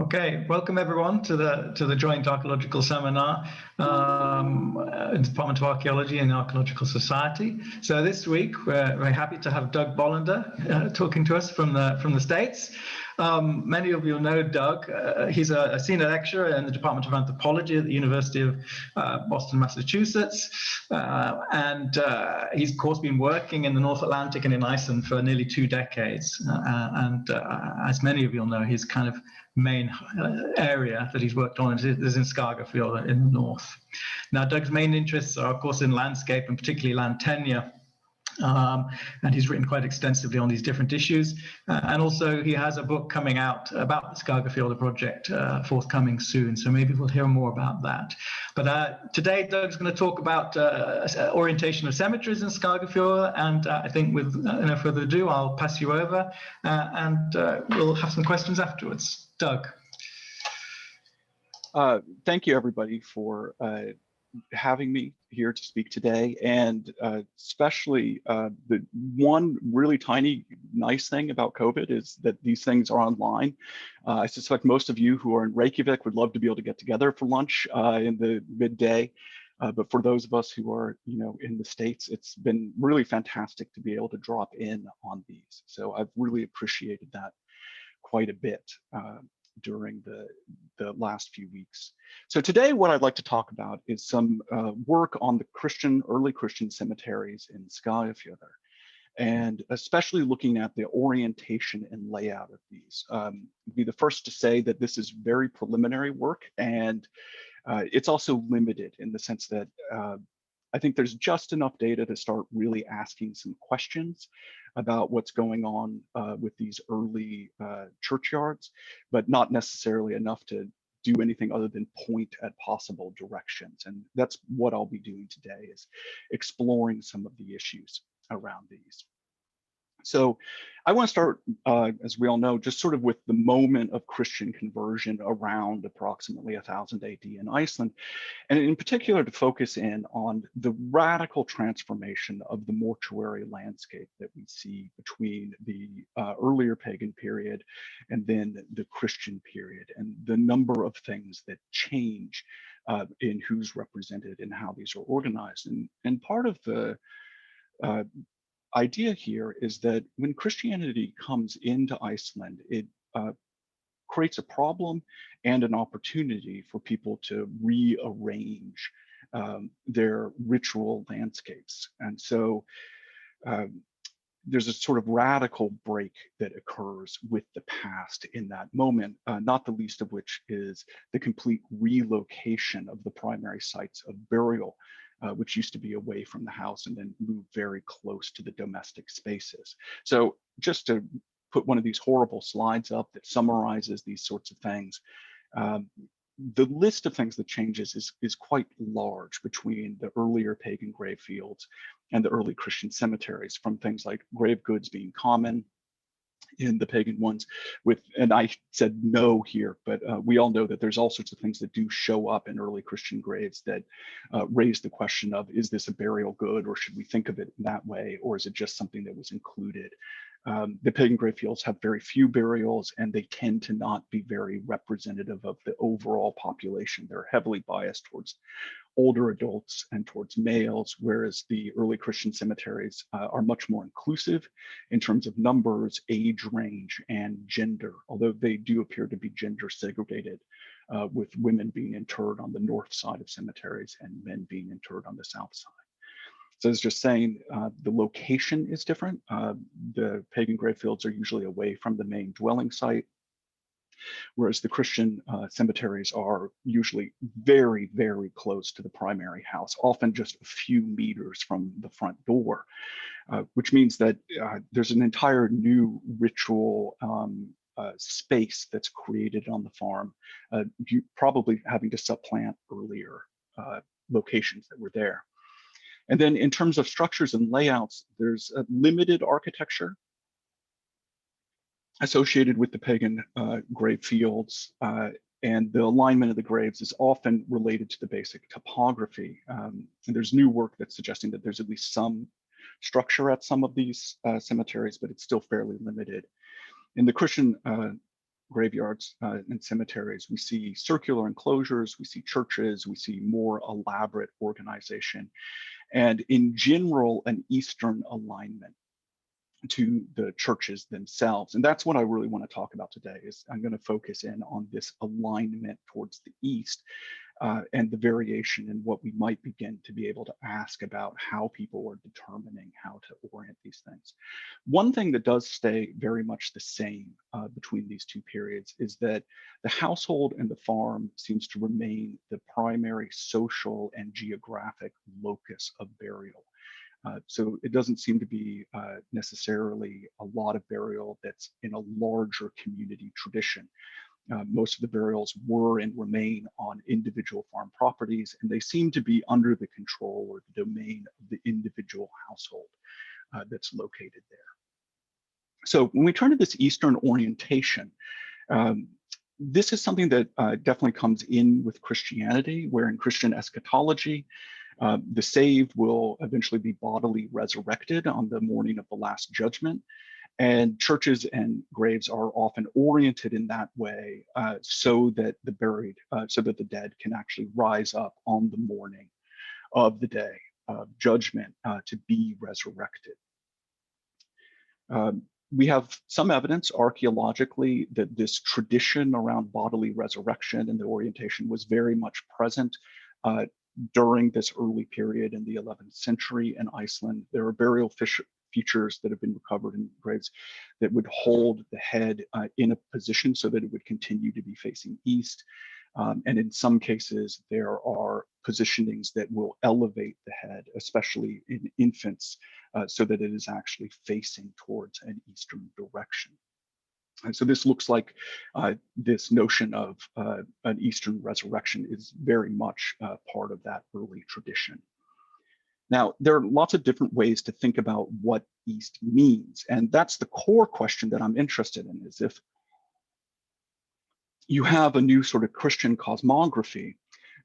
Okay, welcome everyone to the joint archaeological seminar in the Department of Archaeology and the Archaeological Society. So this week we're very happy to have Doug Bolendar talking to us from the States. Many of you know Doug. He's a senior lecturer in the Department of Anthropology at the University of Boston, Massachusetts, and he's of course been working in the North Atlantic and in Iceland for nearly 2 decades. As many of you will know, his kind of main area that he's worked on is in Skagafjörður in the north. Now, Doug's main interests are, of course, in landscape and particularly land tenure. And he's written quite extensively on these different issues. And also he has a book coming out about the Skagafjörður project forthcoming soon. So maybe we'll hear more about that. But today, Doug's going to talk about orientation of cemeteries in Skagafjörður. And I think with no further ado, I'll pass you over and we'll have some questions afterwards. Doug. Thank you, everybody, for having me here to speak today, and especially the one really tiny nice thing about COVID is that these things are online. I suspect most of you who are in Reykjavik would love to be able to get together for lunch in the midday, but for those of us who are in the States, it's been really fantastic to be able to drop in on these. So I've really appreciated that quite a bit during the last few weeks. So today what I'd like to talk about is some work on the early Christian cemeteries in Skagafjörður, and especially looking at the orientation and layout of these. I'll be the first to say that this is very preliminary work, and it's also limited in the sense that I think there's just enough data to start really asking some questions about what's going on with these early churchyards, but not necessarily enough to do anything other than point at possible directions. And that's what I'll be doing today, is exploring some of the issues around these. So I want to start, as we all know, just sort of with the moment of Christian conversion around approximately 1000 AD in Iceland, and in particular to focus in on the radical transformation of the mortuary landscape that we see between the earlier pagan period and then the Christian period, and the number of things that change in who's represented and how these are organized. And part of the idea here is that when Christianity comes into Iceland, it creates a problem and an opportunity for people to rearrange their ritual landscapes. And so there's a sort of radical break that occurs with the past in that moment, not the least of which is the complete relocation of the primary sites of burial, which used to be away from the house and then moved very close to the domestic spaces. So just to put one of these horrible slides up that summarizes these sorts of things, the list of things that changes is quite large between the earlier pagan grave fields and the early Christian cemeteries, from things like grave goods being common in the pagan ones and I said no here, but we all know that there's all sorts of things that do show up in early Christian graves that raise the question of, is this a burial good, or should we think of it in that way, or is it just something that was included? The pagan grave fields have very few burials, and they tend to not be very representative of the overall population. They're heavily biased towards older adults and towards males, whereas the early Christian cemeteries are much more inclusive in terms of numbers, age range, and gender, although they do appear to be gender segregated, with women being interred on the north side of cemeteries and men being interred on the south side. So it's just saying the location is different. The pagan grave fields are usually away from the main dwelling site, whereas the Christian cemeteries are usually very, very close to the primary house, often just a few meters from the front door, which means that there's an entire new ritual space that's created on the farm, probably having to supplant earlier locations that were there. And then in terms of structures and layouts, there's a limited architecture associated with the pagan grave fields, and the alignment of the graves is often related to the basic topography. And there's new work that's suggesting that there's at least some structure at some of these cemeteries, but it's still fairly limited. In the Christian graveyards and cemeteries. We see circular enclosures, we see churches, we see more elaborate organization, and in general, an Eastern alignment to the churches themselves. And that's what I really want to talk about today. Is I'm going to focus in on this alignment towards the east and the variation in what we might begin to be able to ask about how people are determining how to orient these things. One thing that does stay very much the same between these two periods is that the household and the farm seems to remain the primary social and geographic locus of burial. So it doesn't seem to be necessarily a lot of burial that's in a larger community tradition. Most of the burials were and remain on individual farm properties, and they seem to be under the control or the domain of the individual household that's located there. So when we turn to this Eastern orientation, this is something that definitely comes in with Christianity, where in Christian eschatology, the saved will eventually be bodily resurrected on the morning of the Last Judgment. And churches and graves are often oriented in that way so that the dead can actually rise up on the morning of the day of judgment to be resurrected. We have some evidence archaeologically that this tradition around bodily resurrection and the orientation was very much present during this early period in the 11th century in Iceland. There are burial features that have been recovered in graves that would hold the head in a position so that it would continue to be facing east. And in some cases, there are positionings that will elevate the head, especially in infants, so that it is actually facing towards an eastern direction. And so this looks like this notion of an Eastern resurrection is very much part of that early tradition. Now, there are lots of different ways to think about what East means. And that's the core question that I'm interested in, is if you have a new sort of Christian cosmography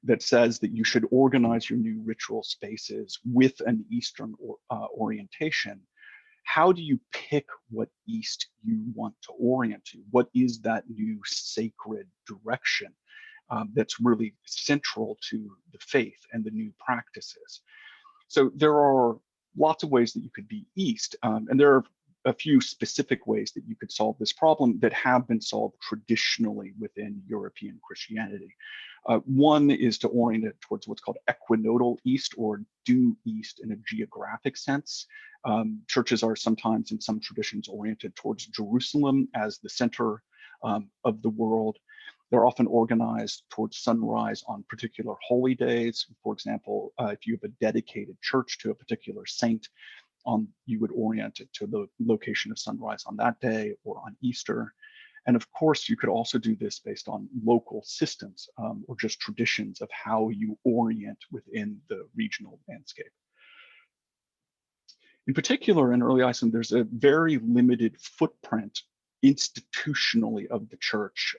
that says that you should organize your new ritual spaces with an Eastern orientation, how do you pick what East you want to orient to? What is that new sacred direction that's really central to the faith and the new practices? So there are lots of ways that you could be East, and there are a few specific ways that you could solve this problem that have been solved traditionally within European Christianity. One is to orient it towards what's called equinoctial East, or due East in a geographic sense. Churches are sometimes in some traditions oriented towards Jerusalem as the center of the world. They're often organized towards sunrise on particular holy days. For example, if you have a dedicated church to a particular saint, you would orient it to the location of sunrise on that day or on Easter. And of course, you could also do this based on local systems or just traditions of how you orient within the regional landscape. In particular, in early Iceland, there's a very limited footprint institutionally of the church.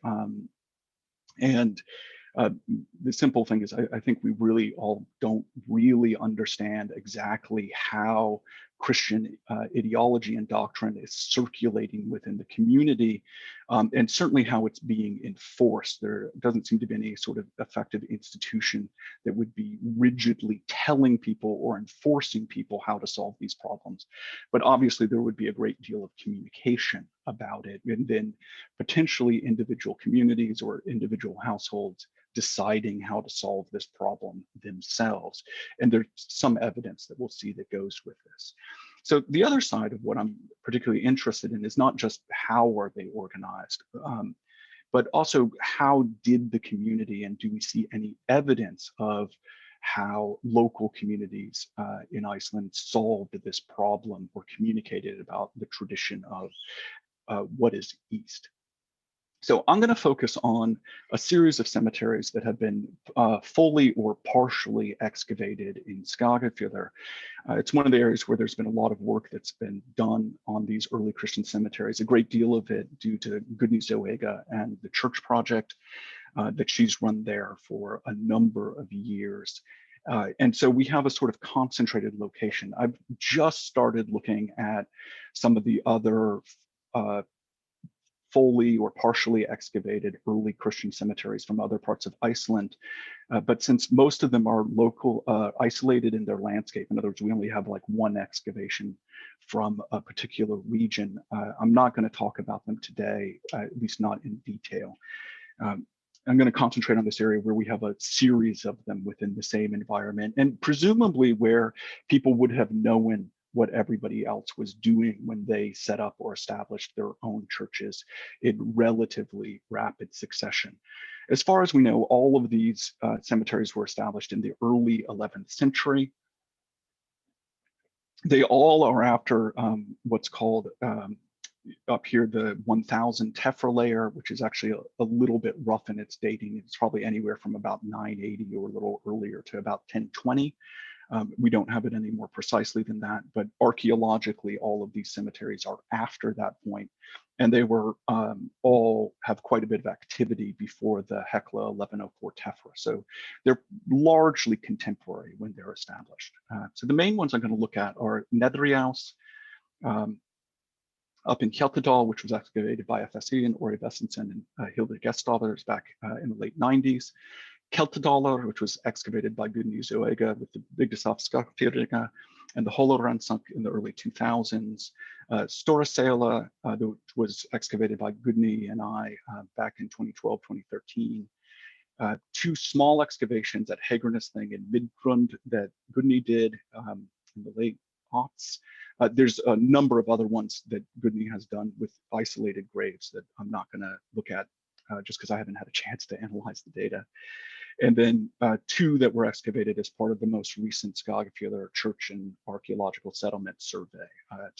The simple thing is, I think we really all don't really understand exactly how Christian ideology and doctrine is circulating within the community, and certainly how it's being enforced. There doesn't seem to be any sort of effective institution that would be rigidly telling people or enforcing people how to solve these problems. But obviously there would be a great deal of communication about it, and then potentially individual communities or individual households deciding how to solve this problem themselves. And there's some evidence that we'll see that goes with this. So the other side of what I'm particularly interested in is not just how are they organized, but also how did the community, and do we see any evidence of how local communities in Iceland solved this problem or communicated about the tradition of what is East. So I'm going to focus on a series of cemeteries that have been fully or partially excavated in Skagafjörður. It's one of the areas where there's been a lot of work that's been done on these early Christian cemeteries, a great deal of it due to Gudni Zoega and the church project that she's run there for a number of years. And so we have a sort of concentrated location. I've just started looking at some of the other fully or partially excavated early Christian cemeteries from other parts of Iceland. But since most of them are local, isolated in their landscape, in other words, we only have like one excavation from a particular region, I'm not going to talk about them today, at least not in detail. I'm going to concentrate on this area where we have a series of them within the same environment, and presumably where people would have known what everybody else was doing when they set up or established their own churches in relatively rapid succession. As far as we know, all of these cemeteries were established in the early 11th century. They all are after what's called up here the 1000 tephra layer, which is actually a little bit rough in its dating. It's probably anywhere from about 980 or a little earlier to about 1020. We don't have it any more precisely than that, but archaeologically, all of these cemeteries are after that point, and they were all have quite a bit of activity before the Hekla 1104 tephra. So they're largely contemporary when they're established. So the main ones I'm going to look at are Neðri-Ás, up in Keldudalur, which was excavated by FSE and Ori Vessensen and Hilda Gestadlers back in the late 90s. Keldudalur, which was excavated by Gudni Zoega with the biggest Skagafjörður, and the Holoran sunk in the early 2000s. Stora Seyla, which was excavated by Gudni and I back in 2012, 2013. Two small excavations at Hegranes thing in Midgrund that Gudni did in the late aughts. There's a number of other ones that Gudni has done with isolated graves that I'm not going to look at just because I haven't had a chance to analyze the data. And then two that were excavated as part of the most recent Skagafjörður Church and Archaeological Settlement Survey at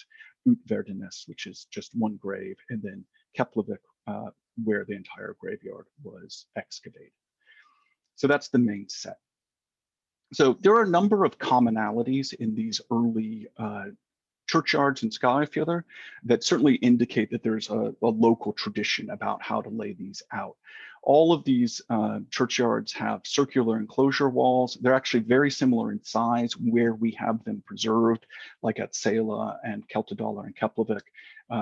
Hegranes, which is just one grave, and then Keflavik, where the entire graveyard was excavated. So that's the main set. So there are a number of commonalities in these early churchyards in Skagafjörður that certainly indicate that there's a local tradition about how to lay these out. All of these churchyards have circular enclosure walls. They're actually very similar in size where we have them preserved, like at Seyla and Keldudalur and Keflavik.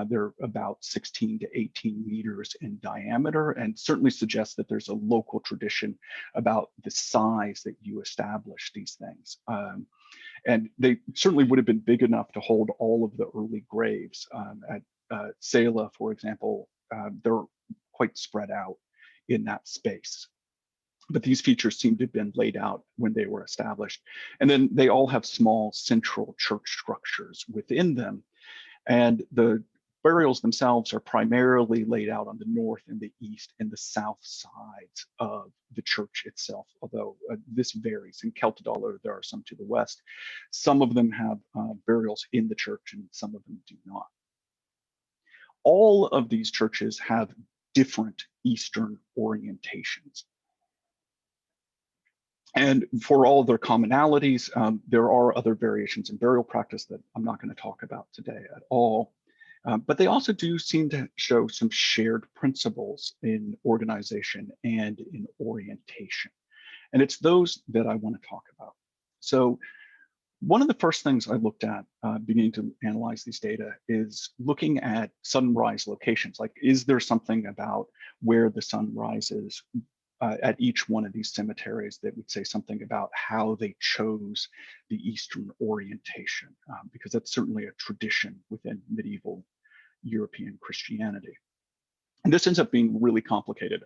They're about 16 to 18 meters in diameter, and certainly suggests that there's a local tradition about the size that you establish these things. And they certainly would have been big enough to hold all of the early graves. At Seyla, for example, they're quite spread out in that space. But these features seem to have been laid out when they were established. And then they all have small central church structures within them. And the burials themselves are primarily laid out on the north and the east and the south sides of the church itself, although this varies. In Keldudalur, there are some to the west. Some of them have burials in the church and some of them do not. All of these churches have different Eastern orientations. And for all of their commonalities, there are other variations in burial practice that I'm not going to talk about today at all. But they also do seem to show some shared principles in organization and in orientation. And it's those that I want to talk about. So one of the first things I looked at beginning to analyze these data is looking at sunrise locations. Like, is there something about where the sun rises at each one of these cemeteries that would say something about how they chose the Eastern orientation? Because that's certainly a tradition within medieval European Christianity. And this ends up being really complicated.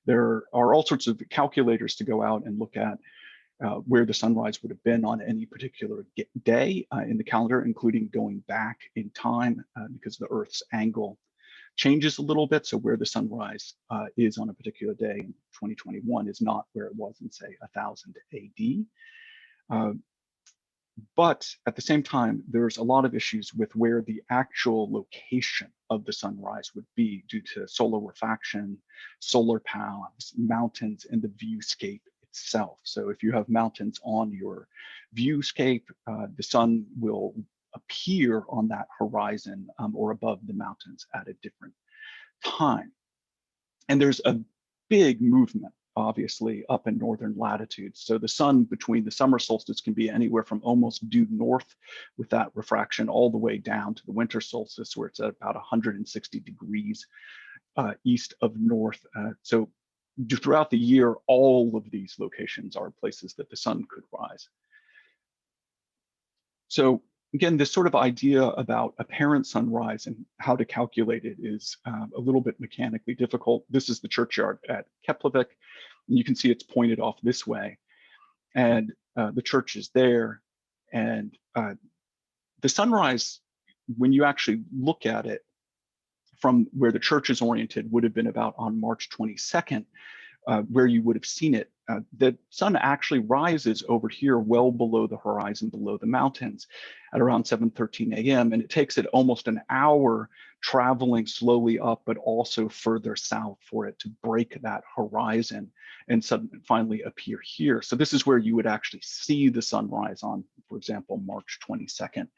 There are all sorts of calculators to go out and look at where the sunrise would have been on any particular day in the calendar, including going back in time because the Earth's angle changes a little bit. So where the sunrise is on a particular day in 2021 is not where it was in, say, 1000 AD. But at the same time, there's a lot of issues with where the actual location of the sunrise would be due to solar refraction, solar panels, mountains, and the viewscape itself. So if you have mountains on your viewscape, the sun will appear on that horizon or above the mountains at a different time. And there's a big movement, obviously, up in northern latitudes. So the sun between the summer solstice can be anywhere from almost due north with that refraction all the way down to the winter solstice, where it's at about 160 degrees east of north. So throughout the year, all of these locations are places that the sun could rise. So again, this sort of idea about apparent sunrise and how to calculate it is a little bit mechanically difficult. This is the churchyard at Keflavik, and you can see it's pointed off this way, and the church is there. And the sunrise, when you actually look at it from where the church is oriented, would have been about on March 22nd, where you would have seen it. The sun actually rises over here well below the horizon, below the mountains at around 7:13 a.m. And it takes it almost an hour traveling slowly up, but also further south for it to break that horizon and suddenly finally appear here. So this is where you would actually see the sunrise on, for example, March 22nd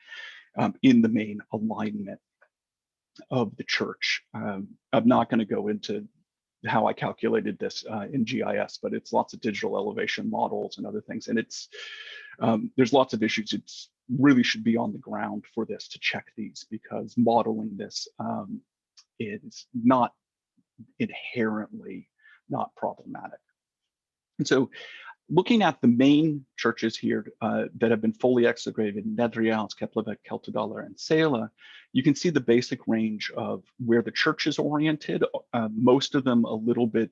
in the main alignment of the church. I'm not going to go into how I calculated this in GIS, but it's lots of digital elevation models and other things. And it's there's lots of issues. It's really should be on the ground for this to check these, because modeling this is not inherently not problematic. And so looking at the main churches here that have been fully excavated, Neðri-Ás, Keflavík, Keldudalur, and Seyla, you can see the basic range of where the church is oriented, most of them a little bit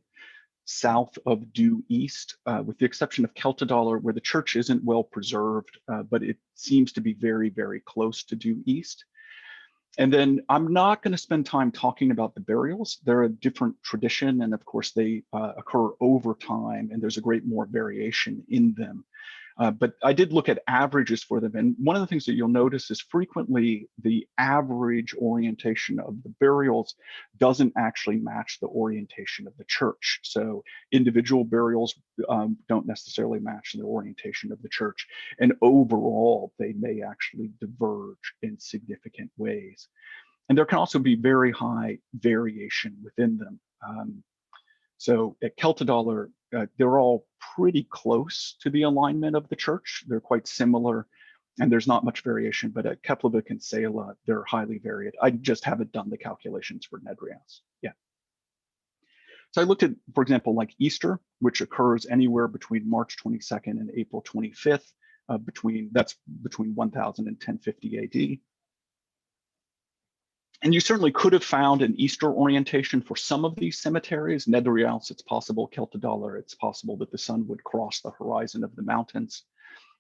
south of due east, with the exception of Keldudalur, where the church isn't well preserved, but it seems to be very, very close to due east. And then I'm not going to spend time talking about the burials. They're a different tradition, and of course they occur over time, and there's a great more variation in them. But I did look at averages for them, and one of the things that you'll notice is frequently the average orientation of the burials doesn't actually match the orientation of the church. So individual burials don't necessarily match the orientation of the church, and overall they may actually diverge in significant ways. And there can also be very high variation within them. So at Keldudalur, they're all pretty close to the alignment of the church. They're quite similar, and there's not much variation. But at Keflavik and Seyla, they're highly varied. I just haven't done the calculations for Neðri-As yet. So I looked at, for example, like Easter, which occurs anywhere between March 22nd and April 25th, that's between 1000 and 1050 AD. And you certainly could have found an Easter orientation for some of these cemeteries. Neðri-Ás, it's possible. Keldudalur, it's possible that the sun would cross the horizon of the mountains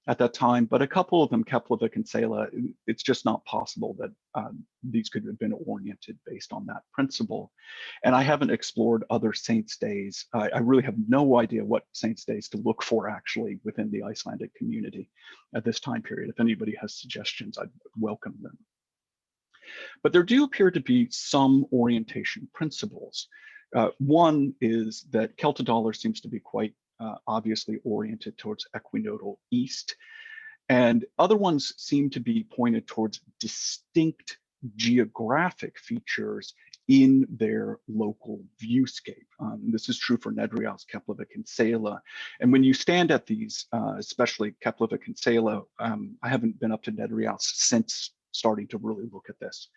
at that time. But a couple of them, Keflavik and Seyla, it's just not possible that these could have been oriented based on that principle. And I haven't explored other saints' days. I really have no idea what saints' days to look for actually within the Icelandic community at this time period. If anybody has suggestions, I'd welcome them. But there do appear to be some orientation principles. One is that Keldudalur seems to be quite obviously oriented towards equinoctial east, and other ones seem to be pointed towards distinct geographic features in their local viewscape. This is true for Neðri-Ás, Keflavik, and Seyla. And when you stand at these, especially Keflavik and Seyla, I haven't been up to Neðri-Ás since starting to really look at this.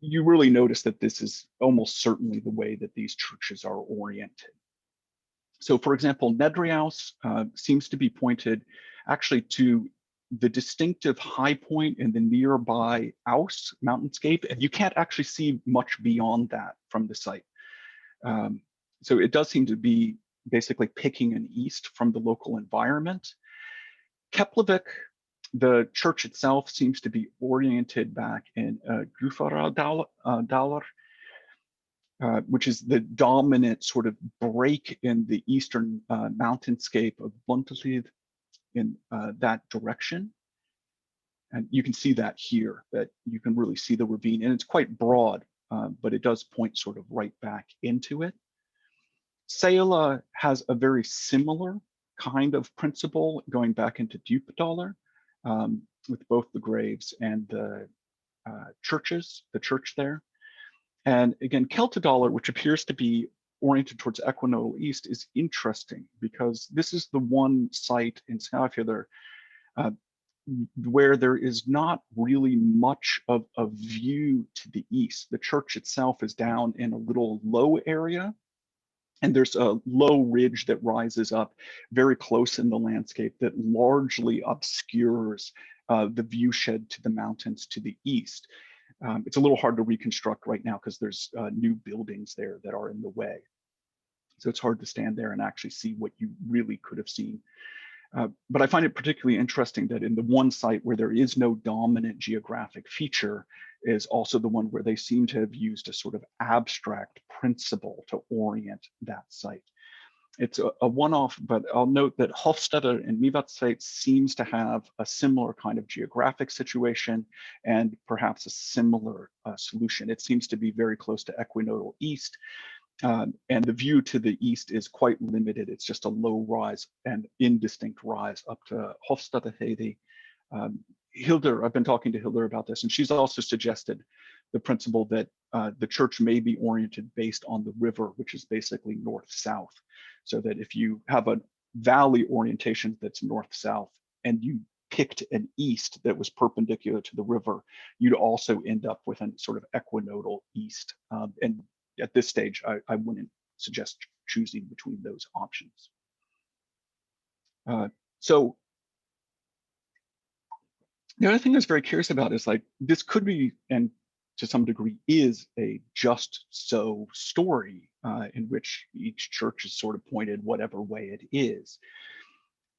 You really notice that this is almost certainly the way that these churches are oriented. So for example, Neðri-Ás seems to be pointed actually to the distinctive high point in the nearby Ás mountainscape, and you can't actually see much beyond that from the site. So it does seem to be basically picking an east from the local environment. Keflavik, the church itself seems to be oriented back in Gufadalur, which is the dominant sort of break in the eastern mountainscape of Bolendar in that direction. And you can see that here, that you can really see the ravine, and it's quite broad, but it does point sort of right back into it. Seyla has a very similar kind of principle going back into Djúpadalur, with both the graves and the churches, the church there. And again, Keldudalur, which appears to be oriented towards equinoctial east, is interesting because this is the one site in Skagafjörður where there is not really much of a view to the east. The church itself is down in a little low area, and there's a low ridge that rises up very close in the landscape that largely obscures the viewshed to the mountains to the east. It's a little hard to reconstruct right now because there's new buildings there that are in the way. So it's hard to stand there and actually see what you really could have seen. But I find it particularly interesting that in the one site where there is no dominant geographic feature is also the one where they seem to have used a sort of abstract principle to orient that site. It's a one-off, but I'll note that Hofstaðir in Mývatnssveit seems to have a similar kind of geographic situation and perhaps a similar solution. It seems to be very close to equinoctial east. And the view to the east is quite limited. It's just a low rise and indistinct rise up to Hofstaðir. Hildur, I've been talking to Hildur about this, and she's also suggested the principle that the church may be oriented based on the river, which is basically north-south. So that if you have a valley orientation that's north-south and you picked an east that was perpendicular to the river, you'd also end up with a sort of equinoctial east. And at this stage, I wouldn't suggest choosing between those options. So the other thing I was very curious about is like, this could be, and to some degree is, a just so story in which each church is sort of pointed whatever way it is.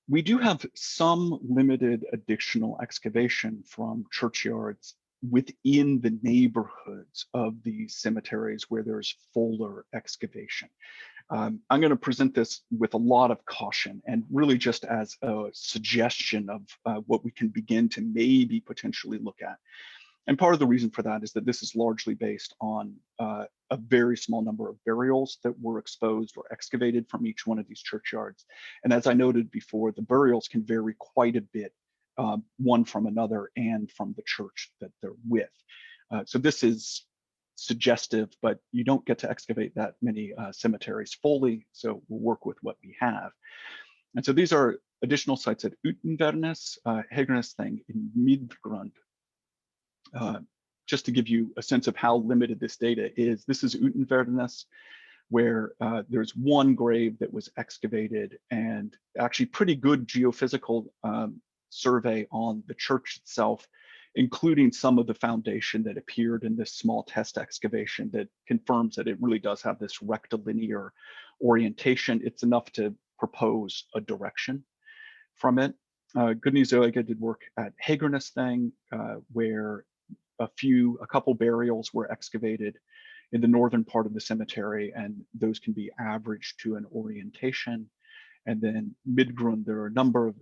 We do have some limited additional excavation from churchyards within the neighborhoods of these cemeteries where there's fuller excavation. I'm going to present this with a lot of caution and really just as a suggestion of what we can begin to maybe potentially look at. And part of the reason for that is that this is largely based on a very small number of burials that were exposed or excavated from each one of these churchyards. And as I noted before, the burials can vary quite a bit, one from another and from the church that they're with. So this is suggestive, but you don't get to excavate that many cemeteries fully, so we'll work with what we have. And so these are additional sites at Untitled, Hegranes thing in Midgrund. Just to give you a sense of how limited this data is, this is Untitled, where there's one grave that was excavated and actually pretty good geophysical survey on the church itself, including some of the foundation that appeared in this small test excavation that confirms that it really does have this rectilinear orientation. It's enough to propose a direction from it. Good News Zoega did work at Hegranes thing, where a couple burials were excavated in the northern part of the cemetery, and those can be averaged to an orientation. And then Midgrund, there are a number of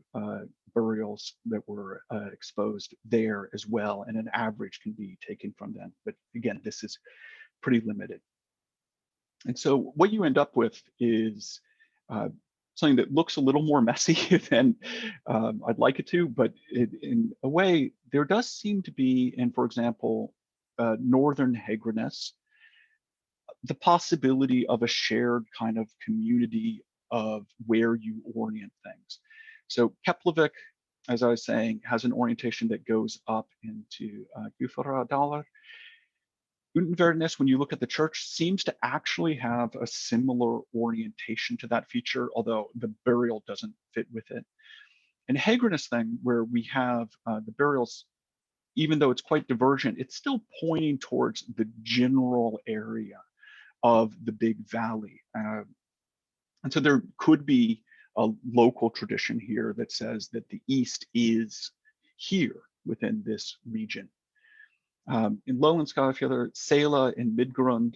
burials that were exposed there as well, and an average can be taken from them. But again, this is pretty limited. And so what you end up with is something that looks a little more messy than I'd like it to, but in a way, there does seem to be, in, for example, northern Hegranes, the possibility of a shared kind of community of where you orient things. So Keflavík, as I was saying, has an orientation that goes up into Keldudalur. Untitled, when you look at the church, seems to actually have a similar orientation to that feature, although the burial doesn't fit with it. And Hegranes thing, where we have the burials, even though it's quite divergent, it's still pointing towards the general area of the big valley. And so there could be a local tradition here that says that the east is here within this region. In Lowland Skagafjörður, Seyla and Midgrund,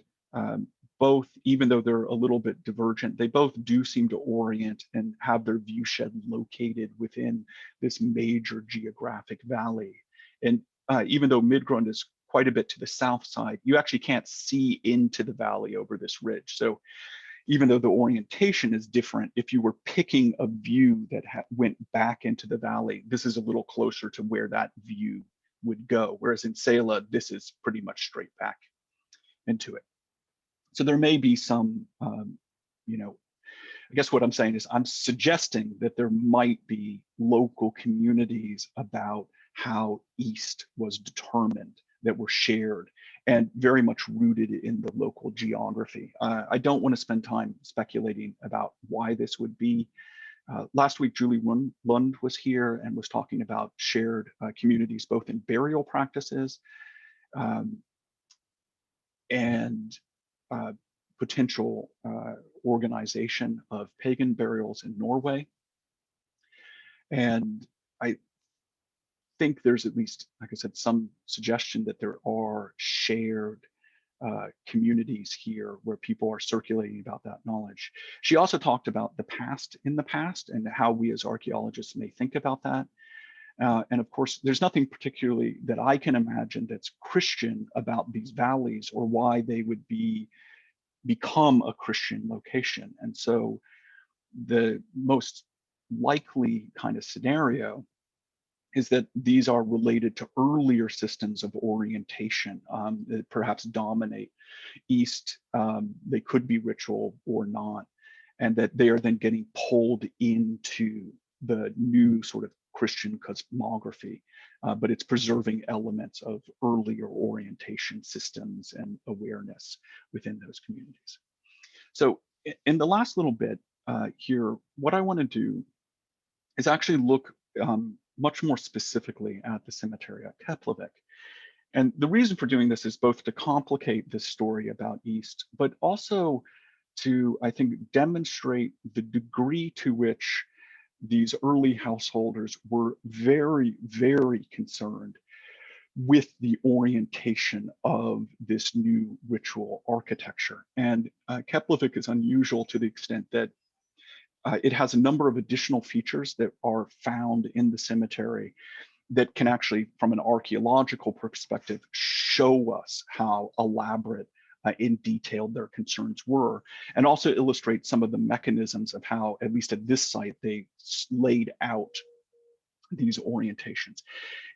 both, even though they're a little bit divergent, they both do seem to orient and have their viewshed located within this major geographic valley. And even though Midgrund is quite a bit to the south side, you actually can't see into the valley over this ridge. So even though the orientation is different, if you were picking a view that went back into the valley, this is a little closer to where that view would go. Whereas in Seyla, this is pretty much straight back into it. So there may be some, I guess what I'm saying is I'm suggesting that there might be local communities about how East was determined that were shared and very much rooted in the local geography. I don't want to spend time speculating about why this would be. Last week, Julie Lund was here and was talking about shared communities, both in burial practices and potential organization of pagan burials in Norway. And I think there's at least, like I said, some suggestion that there are shared communities here where people are circulating about that knowledge. She also talked about the past in the past and how we as archaeologists may think about that. And of course, there's nothing particularly that I can imagine that's Christian about these valleys or why they would become a Christian location. And so the most likely kind of scenario is that these are related to earlier systems of orientation that perhaps dominate East. They could be ritual or not, and that they are then getting pulled into the new sort of Christian cosmography, but it's preserving elements of earlier orientation systems and awareness within those communities. So in the last little bit here, what I want to do is actually look much more specifically at the cemetery at Keflavik. And the reason for doing this is both to complicate this story about East, but also to, I think, demonstrate the degree to which these early householders were very, very concerned with the orientation of this new ritual architecture. And Keflavik is unusual to the extent that it has a number of additional features that are found in the cemetery that can actually, from an archaeological perspective, show us how elaborate and detailed their concerns were, and also illustrate some of the mechanisms of how, at least at this site, they laid out these orientations.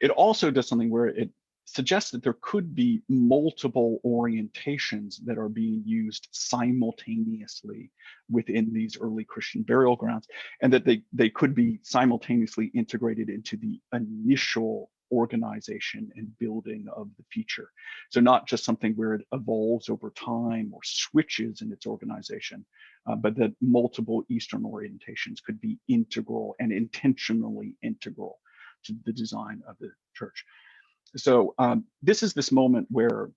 It also does something where it suggests that there could be multiple orientations that are being used simultaneously within these early Christian burial grounds, and that they could be simultaneously integrated into the initial organization and building of the feature. So not just something where it evolves over time or switches in its organization, but that multiple Eastern orientations could be integral and intentionally integral to the design of the church. So this is this moment where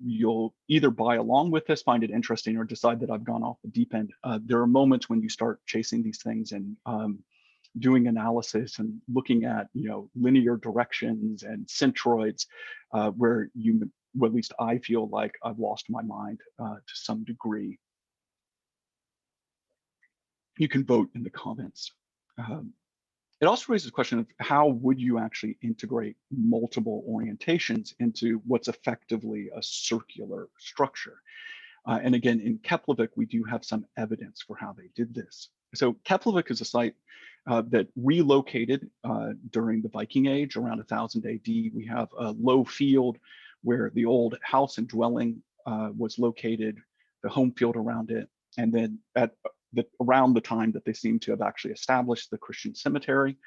you'll either buy along with this, find it interesting, or decide that I've gone off the deep end. There are moments when you start chasing these things and doing analysis and looking at, linear directions and centroids, where well, at least I feel like I've lost my mind to some degree. You can vote in the comments. It also raises the question of how would you actually integrate multiple orientations into what's effectively a circular structure? And again, in Keflavik, we do have some evidence for how they did this. So Keflavik is a site that relocated during the Viking Age, around 1000 AD. We have a low field where the old house and dwelling was located, the home field around it, and then around the time that they seem to have actually established the Christian cemetery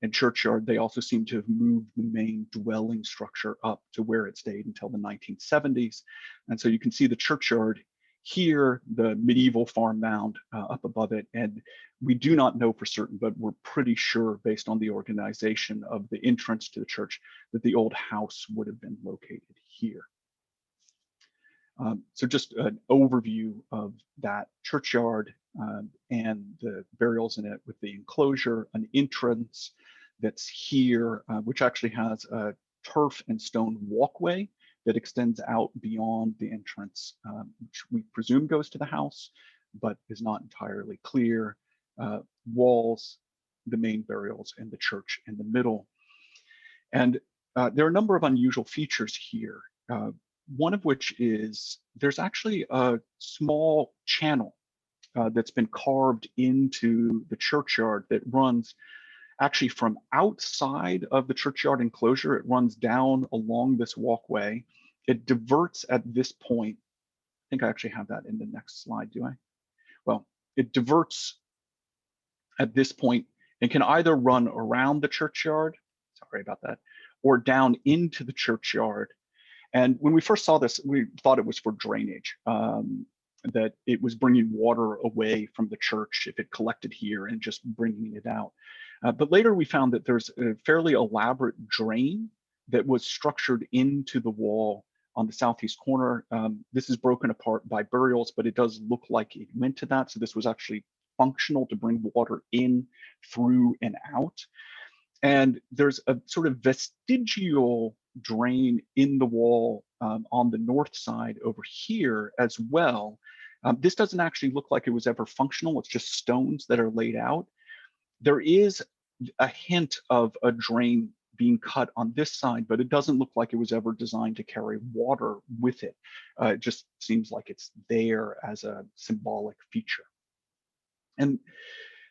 and churchyard, they also seem to have moved the main dwelling structure up to where it stayed until the 1970s. And so you can see the churchyard here, the medieval farm mound up above it. And we do not know for certain, but we're pretty sure based on the organization of the entrance to the church that the old house would have been located here. So just an overview of that churchyard and the burials in it, with the enclosure, an entrance that's here, which actually has a turf and stone walkway that extends out beyond the entrance, which we presume goes to the house, but is not entirely clear. Walls, the main burials, and the church in the middle. And there are a number of unusual features here. One of which is there's actually a small channel that's been carved into the churchyard that runs actually from outside of the churchyard enclosure. It runs down along this walkway. It diverts at this point. I think I actually have that in the next slide, do I? Well, it diverts at this point and can either run around the churchyard, sorry about that, or down into the churchyard. And when we first saw this, we thought it was for drainage, that it was bringing water away from the church if it collected here and just bringing it out. But later we found that there's a fairly elaborate drain that was structured into the wall on the southeast corner. This is broken apart by burials, but it does look like it went to that. So this was actually functional to bring water in, through, and out. And there's a sort of vestigial drain in the wall on the north side over here as well. This doesn't actually look like it was ever functional. It's just stones that are laid out. There is a hint of a drain being cut on this side, but it doesn't look like it was ever designed to carry water with it. It just seems like it's there as a symbolic feature. And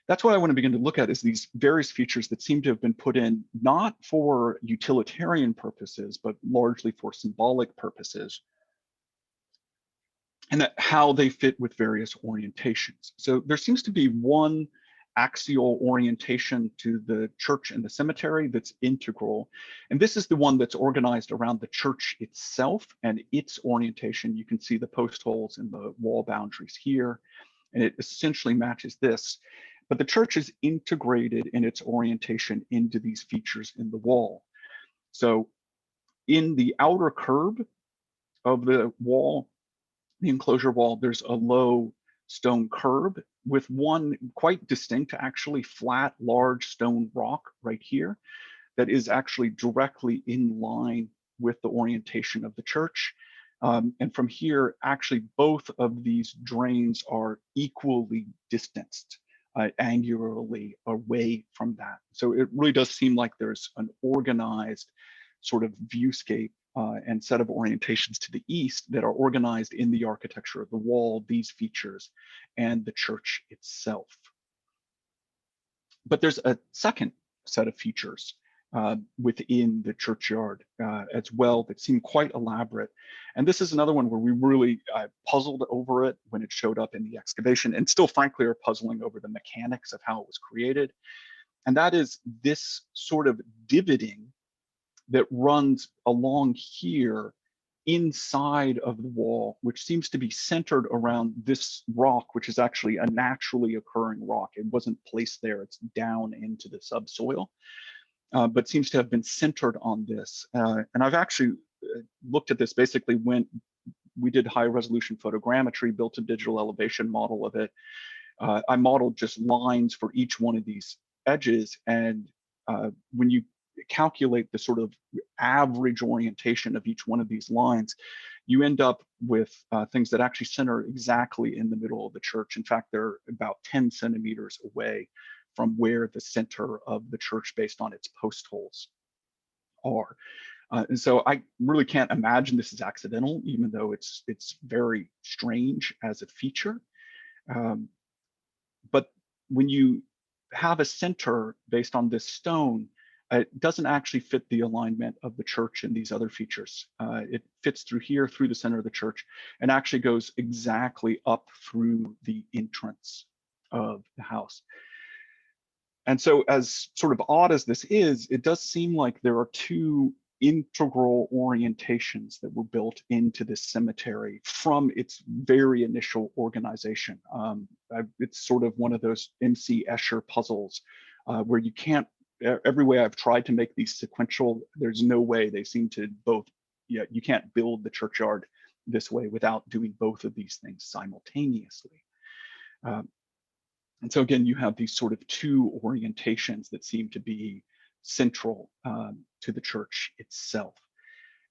that's what I want to begin to look at, is these various features that seem to have been put in not for utilitarian purposes, but largely for symbolic purposes, and that how they fit with various orientations. So there seems to be one axial orientation to the church and the cemetery that's integral. And this is the one that's organized around the church itself and its orientation. You can see the post holes and the wall boundaries here, and it essentially matches this. But the church is integrated in its orientation into these features in the wall. So in the outer curb of the wall, the enclosure wall, there's a low stone curb with one quite distinct, actually flat, large stone rock right here that is actually directly in line with the orientation of the church. And from here, actually, both of these drains are equally distanced angularly away from that. So it really does seem like there's an organized sort of viewscape and set of orientations to the east that are organized in the architecture of the wall, these features, and the church itself. But there's a second set of features within the churchyard as well that seem quite elaborate. And this is another one where we really puzzled over it when it showed up in the excavation, and still frankly are puzzling over the mechanics of how it was created. And that is this sort of divoting that runs along here inside of the wall, which seems to be centered around this rock, which is actually a naturally occurring rock. It wasn't placed there, it's down into the subsoil, but seems to have been centered on this. And I've actually looked at this basically when we did high resolution photogrammetry, built a digital elevation model of it. I modeled just lines for each one of these edges. And when you calculate the sort of average orientation of each one of these lines, you end up with things that actually center exactly in the middle of the church. In fact, they're about 10 centimeters away from where the center of the church based on its post holes are. And so I really can't imagine this is accidental, even though it's very strange as a feature. But when you have a center based on this stone, it doesn't actually fit the alignment of the church and these other features. It fits through here, through the center of the church, and actually goes exactly up through the entrance of the house. And so as sort of odd as this is, it does seem like there are two integral orientations that were built into this cemetery from its very initial organization. It's sort of one of those MC Escher puzzles where you can't, every way I've tried to make these sequential, there's no way they seem to both, you can't build the churchyard this way without doing both of these things simultaneously. And so again, you have these sort of two orientations that seem to be central to the church itself.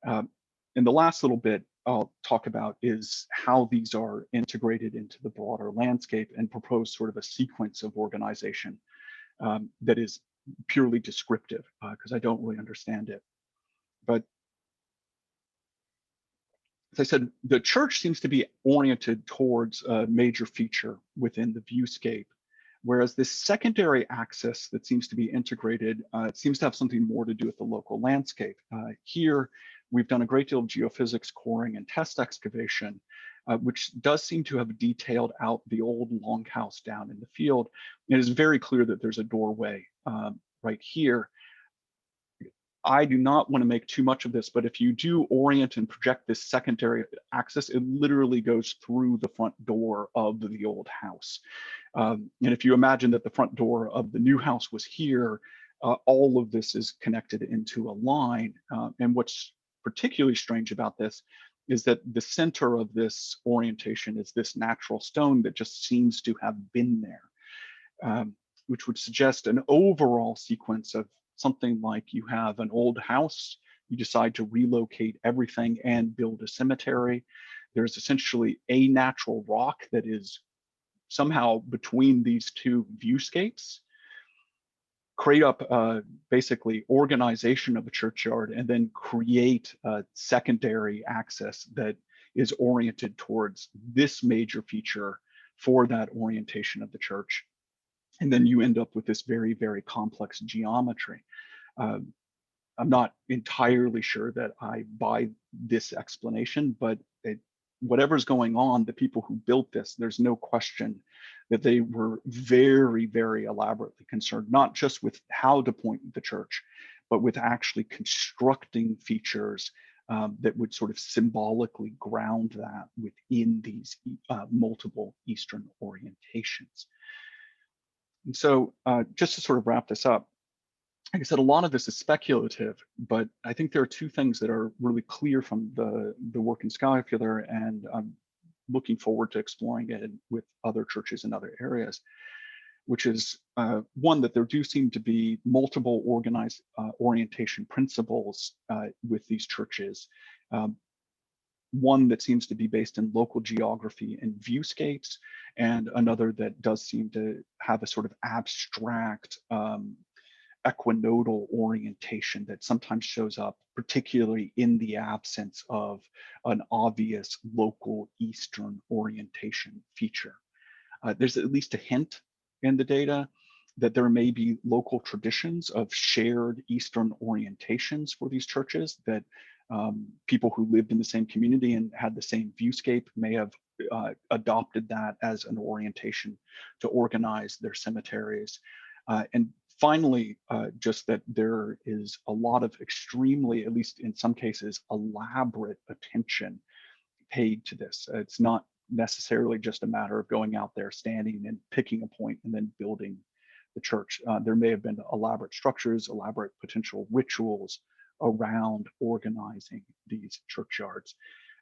And the last little bit I'll talk about is how these are integrated into the broader landscape, and propose sort of a sequence of organization that is purely descriptive, because I don't really understand it. But as I said, the church seems to be oriented towards a major feature within the viewscape, whereas this secondary axis that seems to be integrated, it seems to have something more to do with the local landscape. Here, we've done a great deal of geophysics, coring, and test excavation, which does seem to have detailed out the old longhouse down in the field. It is very clear that there's a doorway right here. I do not want to make too much of this, but if you do orient and project this secondary axis, it literally goes through the front door of the old house. And if you imagine that the front door of the new house was here, all of this is connected into a line. And what's particularly strange about this is that the center of this orientation is this natural stone that just seems to have been there, which would suggest an overall sequence of something like you have an old house, you decide to relocate everything and build a cemetery. There's essentially a natural rock that is somehow between these two viewscapes, create up basically organization of a churchyard, and then create a secondary axis that is oriented towards this major feature for that orientation of the church. And then you end up with this very, very complex geometry. I'm not entirely sure that I buy this explanation, but whatever's going on, the people who built this, there's no question that they were very, very elaborately concerned, not just with how to point the church, but with actually constructing features that would sort of symbolically ground that within these multiple Eastern orientations. And so just to sort of wrap this up, like I said, a lot of this is speculative, but I think there are two things that are really clear from the work in Skagafjörður, and I'm looking forward to exploring it with other churches in other areas, which is one, that there do seem to be multiple organized orientation principles with these churches. One that seems to be based in local geography and viewscapes, and another that does seem to have a sort of abstract equinoctial orientation that sometimes shows up, particularly in the absence of an obvious local Eastern orientation feature. There's at least a hint in the data that there may be local traditions of shared Eastern orientations for these churches, that people who lived in the same community and had the same viewscape may have adopted that as an orientation to organize their cemeteries. And finally, just that there is a lot of extremely, at least in some cases, elaborate attention paid to this. It's not necessarily just a matter of going out there, standing and picking a point and then building the church. There may have been elaborate structures, elaborate potential rituals around organizing these churchyards.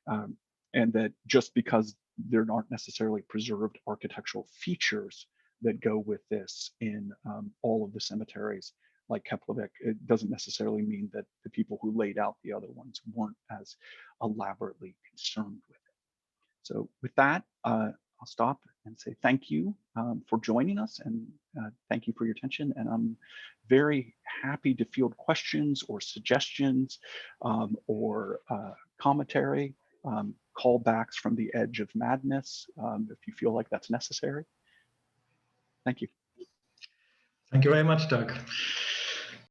And that just because there aren't necessarily preserved architectural features that go with this in all of the cemeteries like Keflavik, it doesn't necessarily mean that the people who laid out the other ones weren't as elaborately concerned with it. So with that, I'll stop and say thank you for joining us, and thank you for your attention. And I'm very happy to field questions or suggestions or commentary, callbacks from the edge of madness, if you feel like that's necessary. Thank you. Thank you very much, Doug.